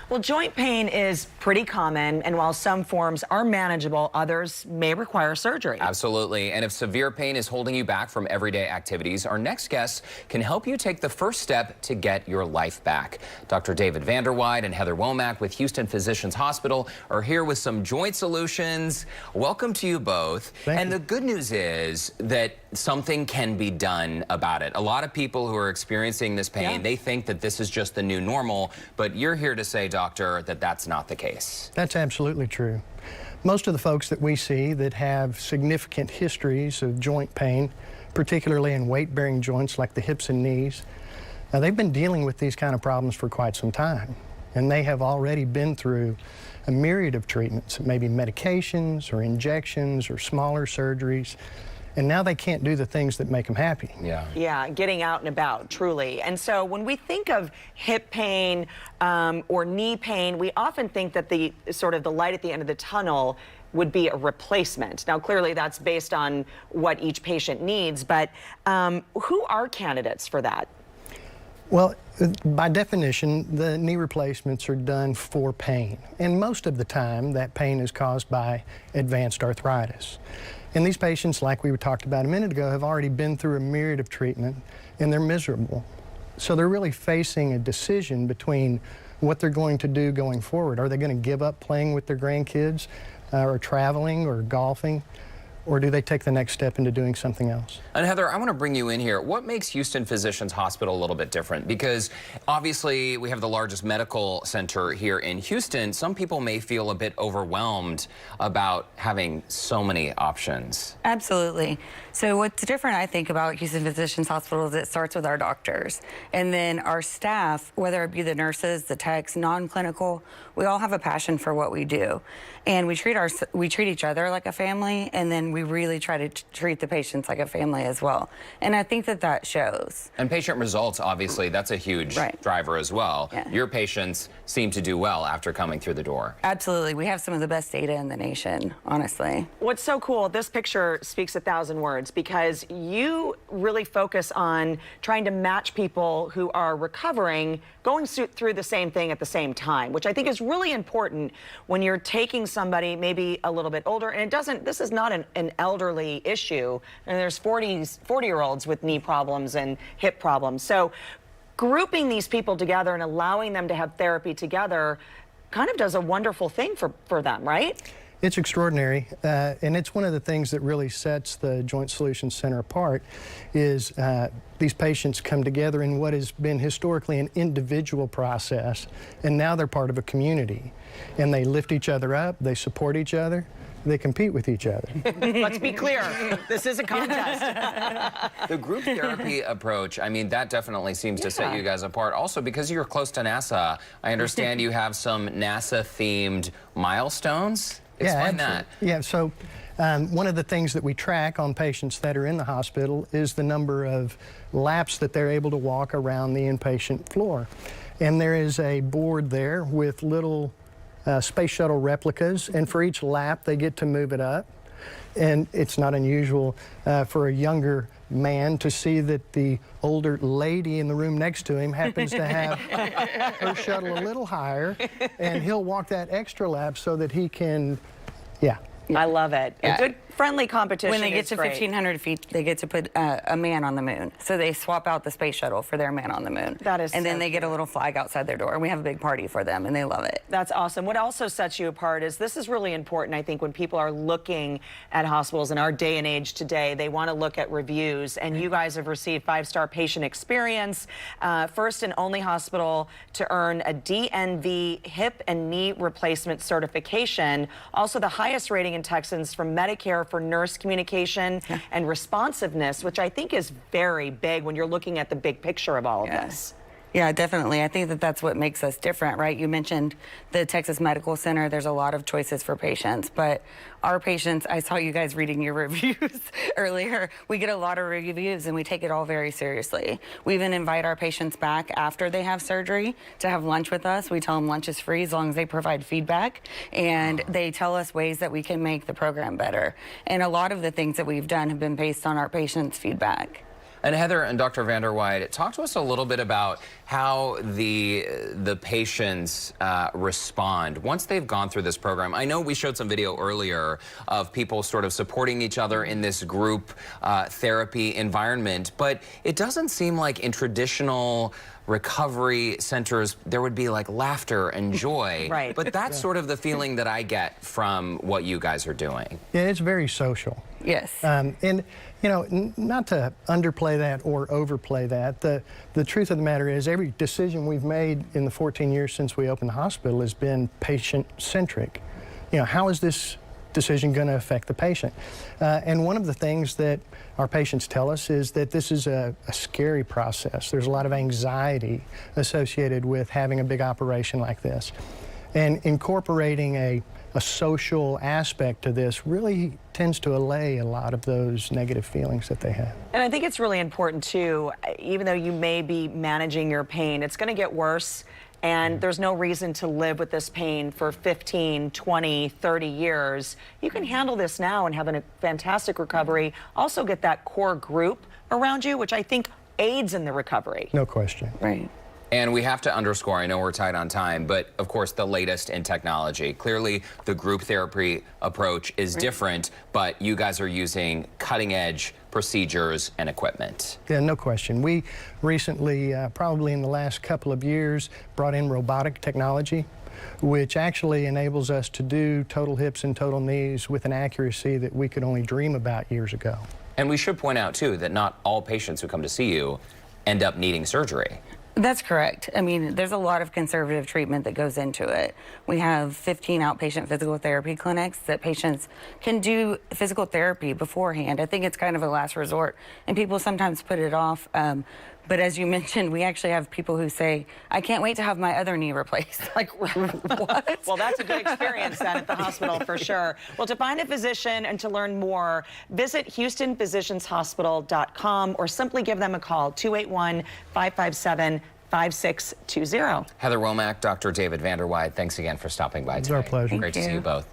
Well, joint pain is pretty common, and while some forms are manageable, others may require surgery. Absolutely. And if severe pain is holding you back from everyday activities, our next guest can help you take the first step to get your life back. Dr. David Vanderwide and Heather Womack with Houston Physicians Hospital are here with some joint solutions. Welcome to you both. Thank you. The good news is that something can be done about it. A lot of people who are experiencing this pain, they think that this is just the new normal, but you're here to say, doctor, that that's not the case. That's absolutely true. Most of the folks that we see that have significant histories of joint pain, particularly in weight-bearing joints like the hips and knees, they've been dealing with these kind of problems for quite some time. And they have already been through a myriad of treatments, maybe medications or injections or smaller surgeries. And now they can't do the things that make them happy. Yeah, getting out and about, truly. And so when we think of hip pain or knee pain, we often think that the sort of the light at the end of the tunnel would be a replacement. Now, clearly that's based on what each patient needs, but who are candidates for that? Well, by definition, the knee replacements are done for pain. And most of the time, that pain is caused by advanced arthritis. And these patients, like we talked about a minute ago, have already been through a myriad of treatment, and they're miserable. So they're really facing a decision between what they're going to do going forward. Are they going to give up playing with their grandkids, or traveling, or golfing? Or do they take the next step into doing something else? And Heather, I want to bring you in here. What makes Houston Physicians Hospital a little bit different? Because obviously we have the largest medical center here in Houston. Some people may feel a bit overwhelmed about having so many options. Absolutely. So what's different, I think, about Houston Physicians Hospital is it starts with our doctors. And then our staff, whether it be the nurses, the techs, non-clinical, we all have a passion for what we do. And we treat each other like a family, and then we really try to treat the patients like a family as well. And I think that that shows. And patient results, obviously, that's a huge driver as well. Yeah. Your patients seem to do well after coming through the door. Absolutely. We have some of the best data in the nation, honestly. What's so cool, this picture speaks 1,000 words, because you really focus on trying to match people who are recovering, going through the same thing at the same time, which I think is really important when you're taking somebody maybe a little bit older, and this is not an elderly issue, and there's 40-year-olds with knee problems and hip problems. So grouping these people together and allowing them to have therapy together kind of does a wonderful thing for them, right? It's extraordinary, and it's one of the things that really sets the Joint Solutions Center apart is these patients come together in what has been historically an individual process, and now they're part of a community. And they lift each other up, they support each other, they compete with each other. Let's be clear, this is a contest. The group therapy approach, I mean, that definitely seems to set you guys apart. Also, because you're close to NASA, I understand you have some NASA-themed milestones. Explain that. Yeah, so one of the things that we track on patients that are in the hospital is the number of laps that they're able to walk around the inpatient floor. And there is a board there with little space shuttle replicas, and for each lap they get to move it up. And it's not unusual for a younger man to see that the older lady in the room next to him happens to have her shuttle a little higher, and he'll walk that extra lap so that he can, I love it. Yeah. A good friendly competition. When they get to great. 1,500 feet, they get to put a man on the moon. So they swap out the space shuttle for their man on the moon. That is And then so they get a little flag outside their door. And we have a big party for them, and they love it. That's awesome. What also sets you apart is this is really important, I think, when people are looking at hospitals in our day and age today. They want to look at reviews, and you guys have received 5-star patient experience, first and only hospital to earn a DNV hip and knee replacement certification. Also the highest rating in Texans from Medicare for nurse communication and responsiveness, which I think is very big when you're looking at the big picture of all of this. Yeah, definitely. I think that that's what makes us different, right? You mentioned the Texas Medical Center. There's a lot of choices for patients, but our patients, I saw you guys reading your reviews earlier. We get a lot of reviews and we take it all very seriously. We even invite our patients back after they have surgery to have lunch with us. We tell them lunch is free as long as they provide feedback, and they tell us ways that we can make the program better. And a lot of the things that we've done have been based on our patients' feedback. And Heather and Dr. Vanderweide, talk to us a little bit about how the patients respond once they've gone through this program. I know we showed some video earlier of people sort of supporting each other in this group therapy environment, but it doesn't seem like in traditional recovery centers there would be like laughter and joy. Right. But that's sort of the feeling that I get from what you guys are doing. Yeah, it's very social. Yes. And, you know, not to underplay that or overplay that, the truth of the matter is every decision we've made in the 14 years since we opened the hospital has been patient-centric. You know, how is this decision going to affect the patient? And one of the things that our patients tell us is that this is a scary process. There's a lot of anxiety associated with having a big operation like this. And incorporating a social aspect to this really tends to allay a lot of those negative feelings that they have. And I think it's really important too, even though you may be managing your pain, it's going to get worse. And there's no reason to live with this pain for 15, 20, 30 years. You can handle this now and have a fantastic recovery. Also get that core group around you, which I think aids in the recovery. No question. Right. And we have to underscore, I know we're tight on time, but of course the latest in technology. Clearly the group therapy approach is different, but you guys are using cutting edge procedures and equipment. Yeah, no question. We recently, probably in the last couple of years, brought in robotic technology, which actually enables us to do total hips and total knees with an accuracy that we could only dream about years ago. And we should point out too that not all patients who come to see you end up needing surgery. That's correct. I mean, there's a lot of conservative treatment that goes into it. We have 15 outpatient physical therapy clinics that patients can do physical therapy beforehand. I think it's kind of a last resort, and people sometimes put it off. But as you mentioned, we actually have people who say, I can't wait to have my other knee replaced. Like, what? Well, that's a good experience then at the hospital for sure. Well, to find a physician and to learn more, visit HoustonPhysiciansHospital.com or simply give them a call, 281-557-5620. Heather Womack, Dr. David Vanderweide, thanks again for stopping by today. It's our pleasure. Great to see you both.